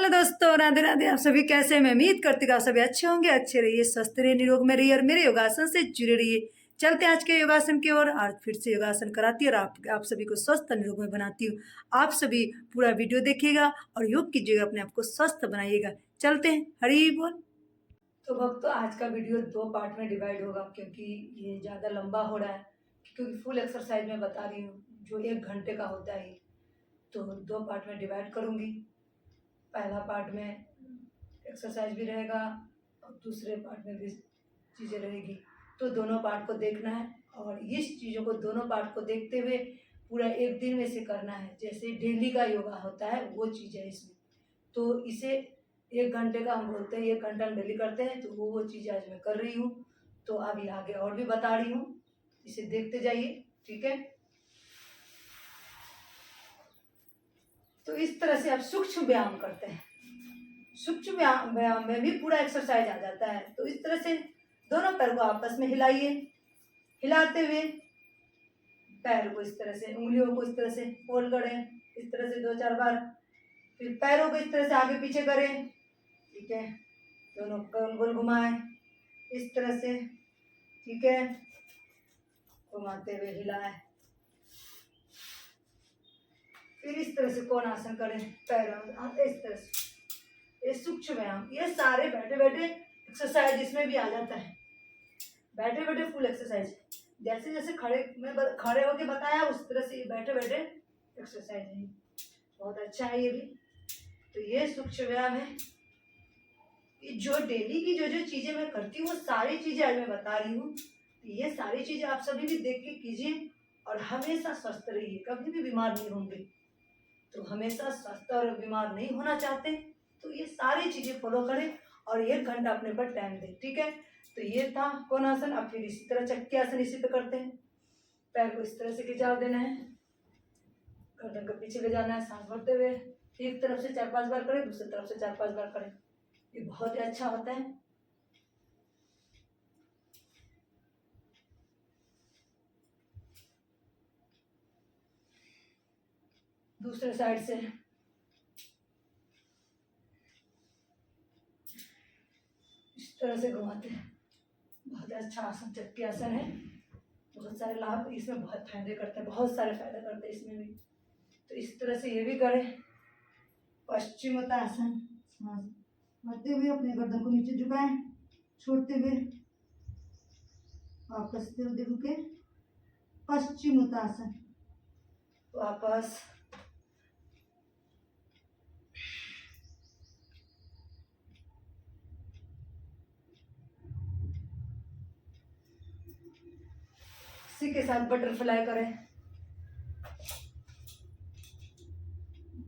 दोस्तों, राधे राधे। आप सभी कैसे हैं? मैं उम्मीद करती हूँ आप सभी अच्छे होंगे, अच्छे रहिए, स्वस्थ रहिए, निरोग में रहिए और मेरे योगासन से जुड़े रहिए। चलते हैं आज के योगासन की ओर। आज फिर से योगासन कराती है और आप सभी को स्वस्थ और निरोग में बनाती हूँ। आप सभी पूरा वीडियो देखिएगा और योग कीजिएगा, अपने आप को स्वस्थ बनाइएगा। चलते हैं, हरि बोल। तो भक्तों, आज का वीडियो 2 पार्ट में डिवाइड होगा क्योंकि ये ज़्यादा लंबा हो रहा है, क्योंकि फुल एक्सरसाइज में बता रही हूँ जो 1 घंटे का होता है। तो 2 पार्ट में डिवाइड करूँगी। पहला पार्ट में एक्सरसाइज भी रहेगा और दूसरे पार्ट में भी चीज़ें रहेगी। तो दोनों पार्ट को देखना है और इस चीज़ों को दोनों पार्ट को देखते हुए पूरा 1 दिन में से करना है। जैसे डेली का योगा होता है वो चीज़ है इसमें। तो इसे 1 घंटे का हम बोलते हैं, 1 घंटा हम डेली करते हैं। तो वो चीज़ आज मैं कर रही हूँ। तो अभी आगे और भी बता रही हूँ, इसे देखते जाइए, ठीक है। तो इस तरह से आप सूक्ष्म व्यायाम करते हैं। सूक्ष्म व्यायाम में भी पूरा एक्सरसाइज आ जाता है। तो इस तरह से दोनों पैर को आपस में हिलाइए। हिलाते हुए पैर को इस तरह से, उंगलियों को इस तरह से फोल्ड करें, इस तरह से 2-4 बार। फिर पैरों को इस तरह से आगे पीछे करें, ठीक है। दोनों गोल गोल घुमाएं इस तरह से, ठीक है। घुमाते हुए हिलाएं। फिर इस तरह से कोण आसन करें, पैरों इस तरह से। ये सूक्ष्म व्यायाम, ये सारे बैठे बैठे एक्सरसाइज इसमें भी आ जाता है। बैठे बैठे फुल एक्सरसाइज, जैसे जैसे खड़े होके बताया उस तरह से ये बैठे बैठे एक्सरसाइज है। बहुत अच्छा है ये भी। तो ये सूक्ष्म व्यायाम है। ये जो डेली की जो जो चीजें मैं करती हूँ वो सारी चीजें आज मैं बता रही हूँ। ये सारी चीजें आप सभी भी देख के कीजिए और हमेशा स्वस्थ रहिए, कभी भी बीमार नहीं होंगे। तो हमेशा स्वस्थ और बीमार नहीं होना चाहते तो ये सारी चीजें फॉलो करें और 1 घंटा अपने पर टाइम दें, ठीक है। तो ये था कोण आसन। अब फिर इसी तरह चक्की आसन इसी पे करते हैं। पैर को इस तरह से खिंचाव देना है, गर्दन को पीछे ले जाना है, सांस भरते हुए एक तरफ से 4-5 बार करें, दूसरी तरफ से 4-5 बार करें। ये बहुत ही अच्छा होता है। दूसरे साइड से इस तरह से घुमाते हैं। बहुत अच्छा आसन चक्की आसन है। बहुत सारे लाभ इसमें, बहुत फायदे करते हैं, बहुत सारे फायदे करते हैं इसमें भी। तो इस तरह से ये भी करें। पश्चिमोत्तासन, सांस भरते हुए अपने गर्दन को नीचे झुकाएं, छोड़ते हुए वापस देखो के पश्चिमोत्तासन, वापस इसी के साथ बटरफ्लाई करें।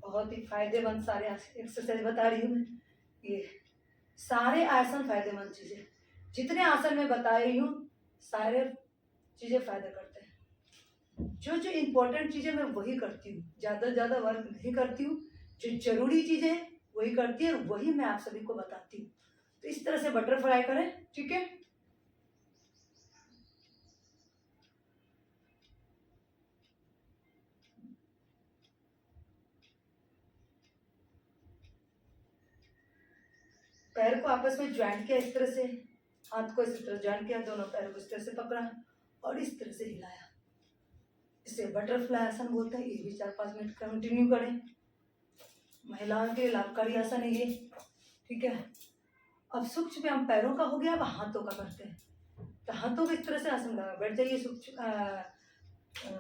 बहुत ही फायदेमंद सारे एक्सरसाइज बता रही हूँ मैं। ये सारे आसन फायदेमंद चीजें, जितने आसन मैं बता रही हूँ सारे चीजें फायदा करते हैं। जो जो इम्पोर्टेंट चीजें मैं वही करती हूँ, ज्यादा वर्क नहीं करती हूँ। जो जरूरी चीजें वही करती है, वही मैं आप सभी को बताती हूँ। तो इस तरह से बटरफ्लाई करें, ठीक है। पैर को आपस में ज्वाइंट किया इस तरह से, हाथ को इस तरह ज्वाइंट किया, दोनों पैरों को इस तरह से पकड़ा और इस तरह से हिलाया। इसे बटरफ्लाई आसन बोलते हैं। ये भी 4-5 मिनट कंटिन्यू करें। महिलाओं के लाभकारी आसन है ये, ठीक है। अब सूक्ष्म व्यायाम पैरों का हो गया, अब हाथों का करते हैं। तो हाथों को इस तरह से आसन लगा बैठ जाइए।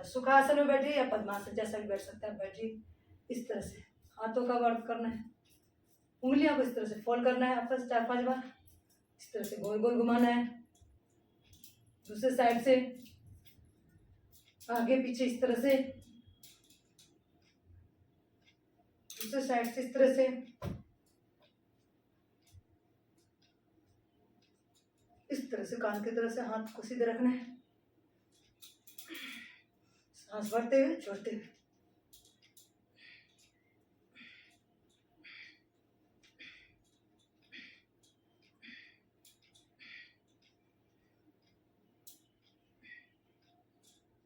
सुखासन में बैठिए या पद्मासन, जैसा भी बैठ सकते हैं बैठिए। इस तरह से हाथों का वर्क करना है। उंगलियों को इस तरह से फोल्ड करना है आपस 4-5 बार। इस तरह से गोल गोल घुमाना है। दूसरे साइड से आगे पीछे इस तरह से, दूसरे साइड से इस तरह से, इस तरह से कान की तरफ से हाथ को सीधे रखना है। सांस भरते हुए छोड़ते हुए।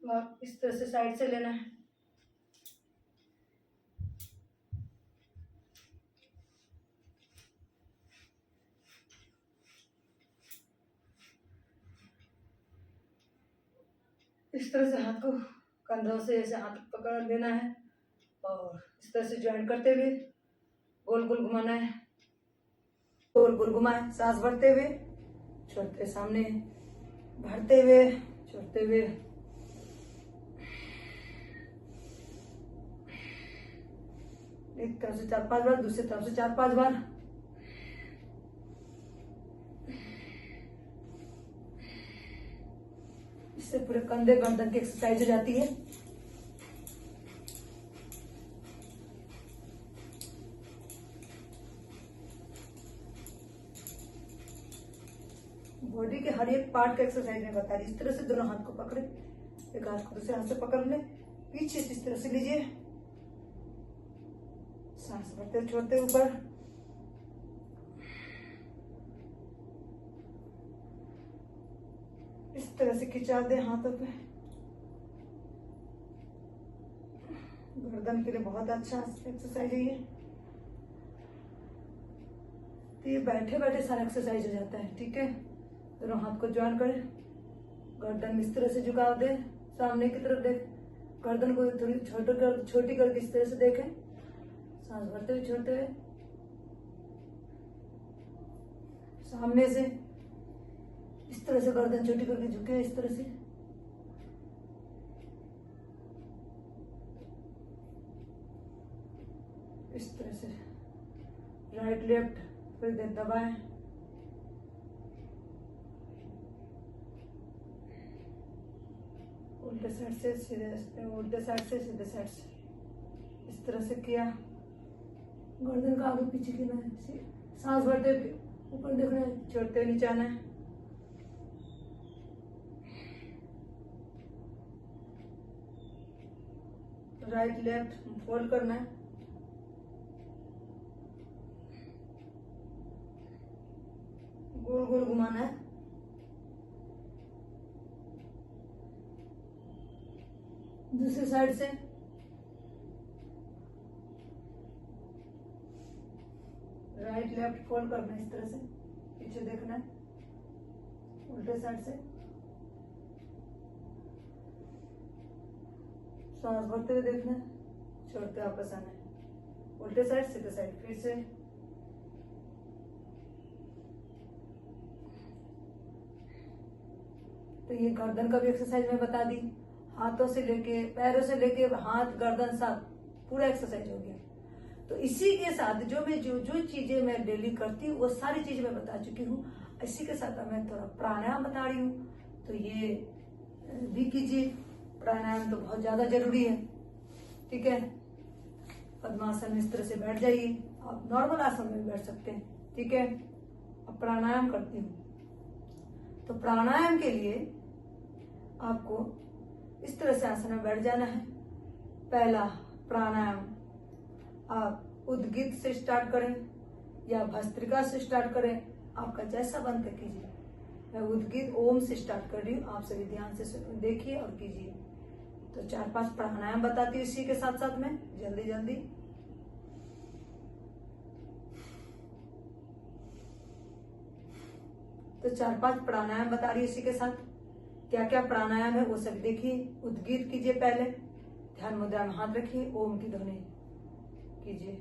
और इस तरह से साइड से लेना है। इस तरह से हाथ को कंधों से ऐसे हाथ पकड़ लेना है और इस तरह से ज्वाइन करते हुए गोल गोल घुमाना है, गोल गोल घुमाए, सांस भरते हुए छोड़ते, सामने भरते हुए छोड़ते हुए, एक तरफ से 4-5 बार, दूसरी तरफ से 4-5 बार। इससे पूरे कंधे गर्दन की एक्सरसाइज हो जाती है। बॉडी के हर एक पार्ट का एक्सरसाइज में बता रही। इस तरह से दोनों हाथ को पकड़े, एक हाथ को दूसरे हाथ से पकड़ ले, पीछे से इस तरह से लीजिए, सांस भरते छोड़ते ऊपर, इस तरह से खिंचा दे हाथों पे। गर्दन के लिए बहुत अच्छा एक्सरसाइज है ये। तो ये बैठे बैठे सारा एक्सरसाइज हो जाता है। ठीक है, दोनों हाथ को ज्वाइन करें, गर्दन इस तरह से झुकाव दे, सामने की तरफ देख, गर्दन को थोड़ी छोटी करके इस तरह से देखें, सांस भरते हुए छोड़ते हुए, सामने से इस तरह से गर्दन छोटी करके झुके, इस तरह से। इस तरह से राइट लेफ्ट फिर देर दबाएं, उल्टे साइड से सीधे, उल्टे साइड से सीधे साइड से, इस तरह से किया। गर्दन का आगे पीछे गिना है, सांस भरते ऊपर देखना है, छोड़ते हुए नीचे आना है। राइट लेफ्ट फोल्ड करना है, गोल गोल घुमाना है, दूसरी साइड से राइट लेफ्ट फोल्ड करना है, इस तरह से पीछे देखना है, उल्टे साइड से सांस भरते हुए देखना है, छोड़ते वापस आना है, उल्टे साइड सीधे साइड, फिर से तो ये गर्दन का भी एक्सरसाइज मैं बता दी। हाथों से लेके पैरों से लेके हाथ गर्दन साथ पूरा एक्सरसाइज हो गया। तो इसी के साथ जो मैं जो जो चीजें मैं डेली करती हूँ वो सारी चीजें मैं बता चुकी हूँ। इसी के साथ मैं थोड़ा प्राणायाम बता रही हूँ, तो ये भी कीजिए। प्राणायाम तो बहुत ज्यादा जरूरी है। ठीक है, पद्मासन में इस तरह से बैठ जाइए, आप नॉर्मल आसन में बैठ सकते हैं। ठीक है, अब प्राणायाम करती हूँ। तो प्राणायाम के लिए आपको इस तरह से आसन में बैठ जाना है। पहला प्राणायाम आप उद्गीत से स्टार्ट करें या भस्त्रिका से स्टार्ट करें, आपका जैसा बन कर कीजिए। मैं उद्गीत ओम से स्टार्ट कर रही हूँ, आप सभी ध्यान से देखिए और कीजिए। तो 4-5 प्राणायाम बताती हूँ इसी के साथ साथ में, जल्दी जल्दी। तो 4-5 प्राणायाम बता रही है इसी के साथ। क्या क्या प्राणायाम है वो सब देखिए। उद्गीत कीजिए, पहले ध्यान मुद्रा में हाथ रखिए, ओम की ध्वनि कीजिए।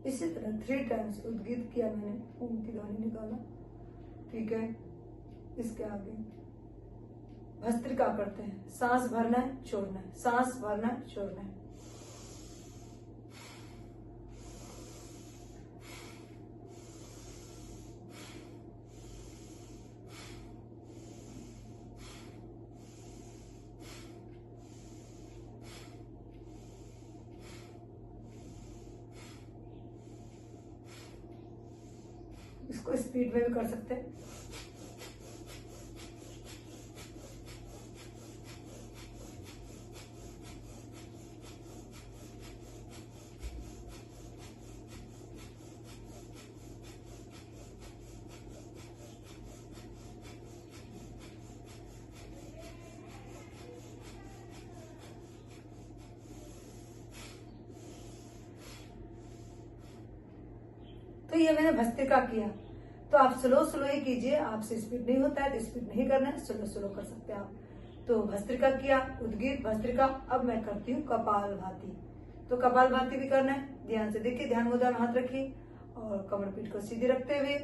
इसी तरह 3 टाइम्स उद्गीत किया मैंने, ओम की ध्वनि निकाला। ठीक है, इसके आगे भस्त्रिका करते हैं। सांस भरना है, छोड़ना है, सांस भरना है, छोड़ना है। इसको स्पीड में भी कर सकते हैं। तो ये मैंने भस्त्रिका किया। तो आप स्लो स्लो ही कीजिए, आपसे स्पीड नहीं होता है तो स्पीड नहीं करना है, स्लो स्लो कर सकते हैं आप। तो भस्त्रिका किया, उद्गीत, भस्त्रिका। अब मैं करती हूँ कपालभाति। तो कपालभाति भी करना है, ध्यान से देखिए, ध्यान मुद्रा में हाथ रखिए और कमर पीठ को सीधी रखते हुए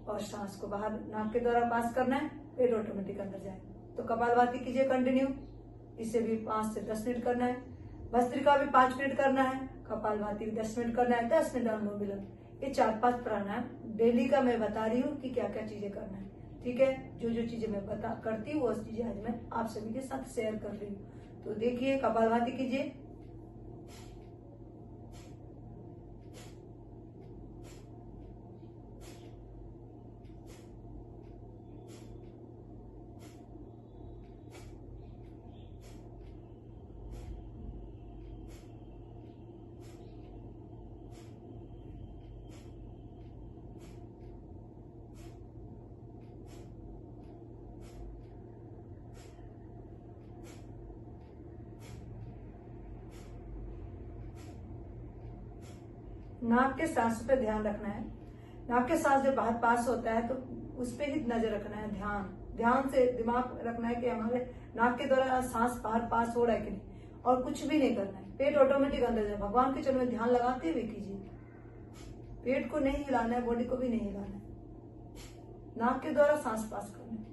और सांस को बाहर नाक के द्वारा पास करना है, पेट ऑटोमेटिक अंदर जाए। तो कपालभाति कीजिए कंटिन्यू, इसे भी 5 से 10 मिनट करना है। भस्त्रिका भी 5 मिनट करना है, कपालभाति भी 10 मिनट करना है, 10 मिनट अनुलोम विलोम। ये 4-5 प्राणायाम डेली का मैं बता रही हूँ कि क्या क्या चीजें करना है। ठीक है, जो जो चीजें मैं करती हूँ वो चीजें आज मैं आप सभी के साथ शेयर कर रही हूँ। तो देखिए, कपालभाति कीजिए। नाक के सांस पे ध्यान रखना है। नाक के सांस जब बाहर पास होता है तो उस पे ही नजर रखना है, ध्यान से दिमाग रखना है कि हमारे नाक के द्वारा सांस बाहर पास हो रहा है कि नहीं, और कुछ भी नहीं करना है। पेट ऑटोमेटिक अंदर जाए, भगवान के चरणों में ध्यान लगाते हुए कीजिए। पेट को नहीं हिलाना है, बॉडी को भी नहीं हिलाना है, नाक के द्वारा सांस पास करना है।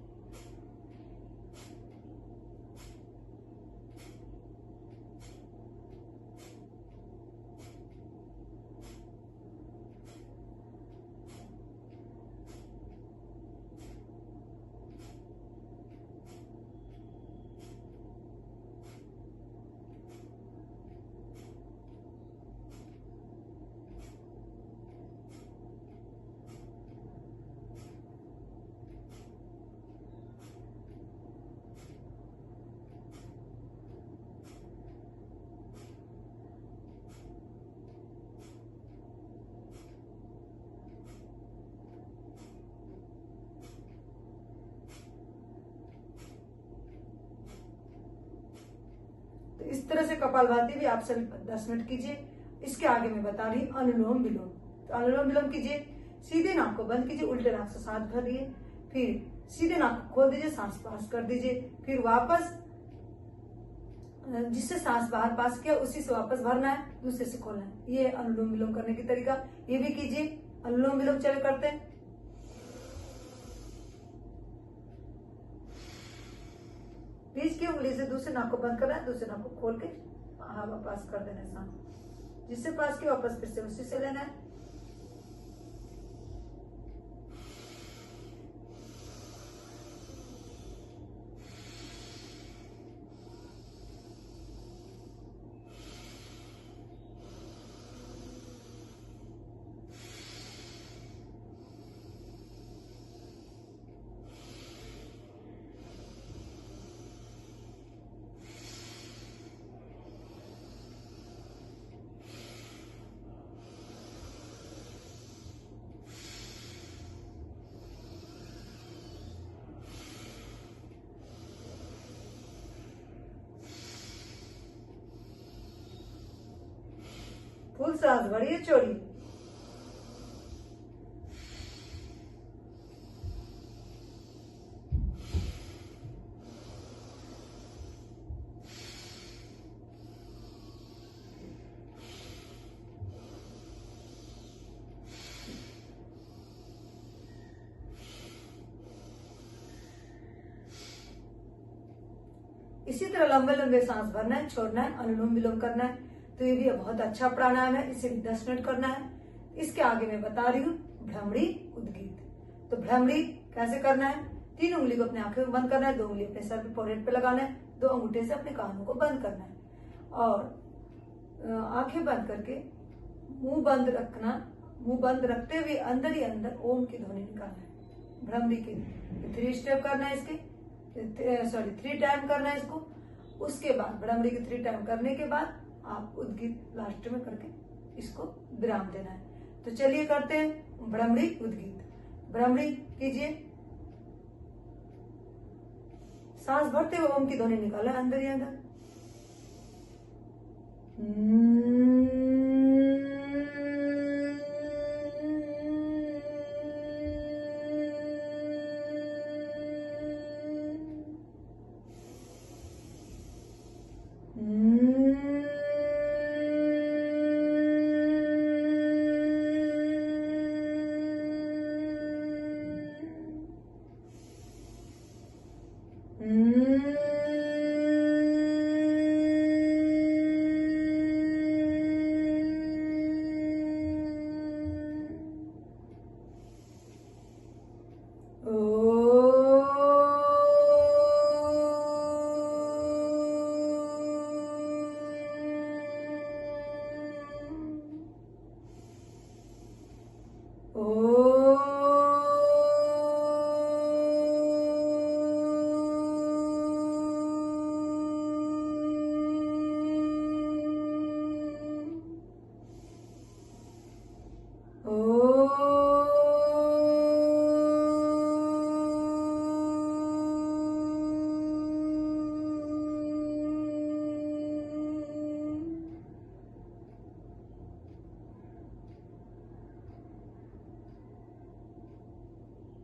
इस तरह से कपालभाति भी आप सभी 10 मिनट कीजिए। इसके आगे मैं बता रही हूँ अनुलोम विलोम। तो अनुलोम विलोम कीजिए, सीधे नाक को बंद कीजिए, उल्टे नाक से सांस भरिए, फिर सीधे नाक को खोल दीजिए, सांस पास कर दीजिए, फिर वापस जिससे सांस बाहर पास किया उसी से वापस भरना है, दूसरे से खोलना है। ये अनुलोम विलोम करने की तरीका, ये भी कीजिए। अनुलोम विलोम चले करते हैं। बीच की उंगली से दूसरे नाक को बंद करना है, दूसरे नाक को खोल के हवा पास कर देना है, सांस जिससे पास की वापस फिर से उसी से लेना है। फुल सांस भरिए, छोड़िए। इसी तरह लंबे लंबे सांस भरना है, छोड़ना है, अनुलोम विलोम करना है। तो ये भी बहुत अच्छा प्राणायाम है, इसे भी 10 मिनट करना है। इसके आगे मैं बता रही हूँ भ्रमरी उद्गीत। तो भ्रमरी कैसे करना है, 3 उंगली को अपने आंखों में बंद करना है, 2 उंगली अपने सर पे फोrehead पे लगाना है, 2 अंगूठे से अपने कानों को बंद करना है और आंखें बंद करके मुंह बंद रखना मुंह बंद रखते हुए अंदर ही अंदर ओम की ध्वनि निकालना है। भ्रमरी की 3 स्टेप करना है इसके, 3 टाइम करना है इसको। उसके बाद भ्रमरी की 3 टाइम करने के बाद आप उद्गीत लास्ट में करके इसको विराम देना है। तो चलिए करते हैं भ्रमरी उद्गीत। भ्रमरी कीजिए, सांस भरते हुए ओम की ध्वनि निकाला अंदर ही अंदर।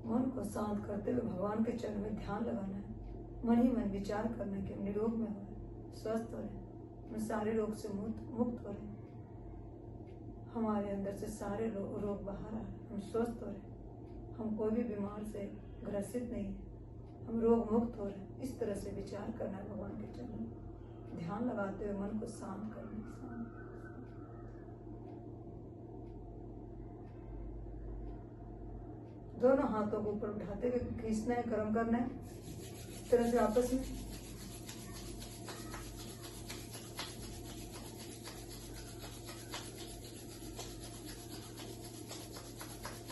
मन को शांत करते हुए भगवान के चरण में ध्यान लगाना है। मन ही मन विचार करना है कि हम निरोग में हो रहे, स्वस्थ हो रहे, हम सारे रोग से मुक्त हो रहे, हमारे अंदर से सारे रोग बाहर आ रहे, हम स्वस्थ हो रहे, हम कोई भी बीमार से ग्रसित नहीं है, हम रोग मुक्त हो रहे। इस तरह से विचार करना है भगवान के चरण में ध्यान लगाते हुए मन को शांत करना है। दोनों हाथों को ऊपर उठाते हुए खींचना है, गर्म करना है इस तरह से आपस में।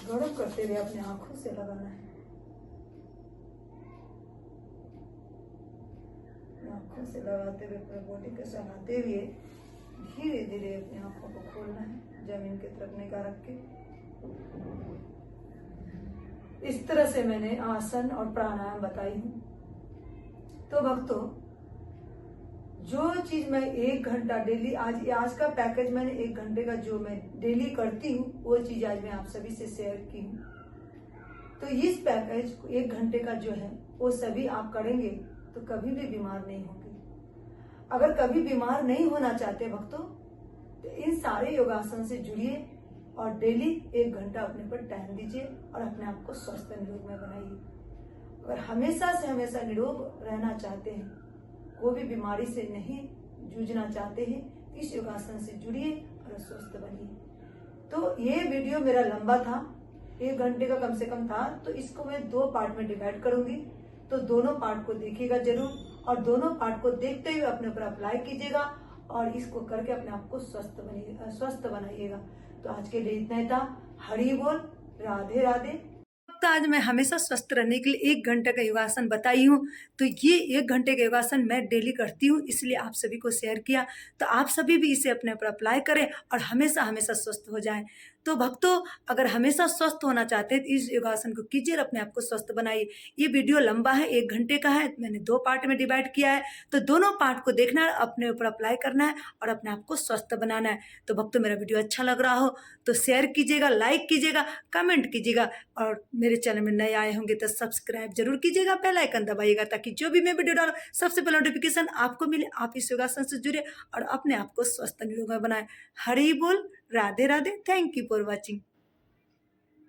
गर्म करते हुए अपने आंखों से लगाना है, आंखों से लगाते हुए अपने बॉडी के सहलाते हुए धीरे धीरे अपनी आंखों को खोलना है, जमीन की तरफ निगाह रख के। इस तरह से मैंने आसन और प्राणायाम बताई हूँ। तो भक्तों, जो चीज मैं 1 घंटा डेली आज का पैकेज मैंने 1 घंटे का जो मैं डेली करती हूँ वो चीज आज मैं आप सभी से शेयर की हूँ। तो इस पैकेज 1 घंटे का जो है वो सभी आप करेंगे तो कभी भी बीमार नहीं होंगे। अगर कभी बीमार नहीं होना चाहते भक्तों तो इन सारे योगासन से जुड़िए और डेली 1 घंटा अपने पर टाइम दीजिए और अपने आप को स्वस्थ निरोग में बनाइए। अगर हमेशा से हमेशा निरोग रहना चाहते हैं, कोई भी बीमारी से नहीं जूझना चाहते हैं, इस योगासन से जुड़िए और स्वस्थ बनिए। तो ये वीडियो मेरा लंबा था, 1 घंटे का कम से कम था, तो इसको मैं 2 पार्ट में डिवाइड करूंगी। तो दोनों पार्ट को देखिएगा जरूर और दोनों पार्ट को देखते हुए अपने ऊपर अप्लाई कीजिएगा और इसको करके अपने आप को स्वस्थ बनाइएगा। तो आज के लिए इतना ही था। हरि बोल, राधे राधे। तो आज मैं हमेशा स्वस्थ रहने के लिए 1 घंटे का योगासन बताई हूँ। तो ये 1 घंटे का योगासन मैं डेली करती हूँ, इसलिए आप सभी को शेयर किया। तो आप सभी भी इसे अपने ऊपर अप्लाई करें और हमेशा हमेशा स्वस्थ हो जाएं। तो भक्तों, अगर हमेशा स्वस्थ होना चाहते हैं तो इस योगासन को कीजिए और अपने आप को स्वस्थ बनाइए। ये वीडियो लंबा है, 1 घंटे का है, मैंने 2 पार्ट में डिवाइड किया है। तो दोनों पार्ट को देखना है, अपने ऊपर अप्लाई करना है और अपने आप को स्वस्थ बनाना है। तो भक्तों, मेरा वीडियो अच्छा लग रहा हो तो शेयर कीजिएगा, लाइक कीजिएगा, कमेंट कीजिएगा और मेरे चैनल में नए आए होंगे तो सब्सक्राइब जरूर कीजिएगा, बेल आइकन दबाइएगा ताकि जो भी मैं वीडियो डालूं सबसे पहले नोटिफिकेशन आपको मिले। आप इस योगासन से जुड़े और अपने आप को स्वस्थ निरोग बनाए। हरि बोल, Radhe Radhe. Thank you for watching.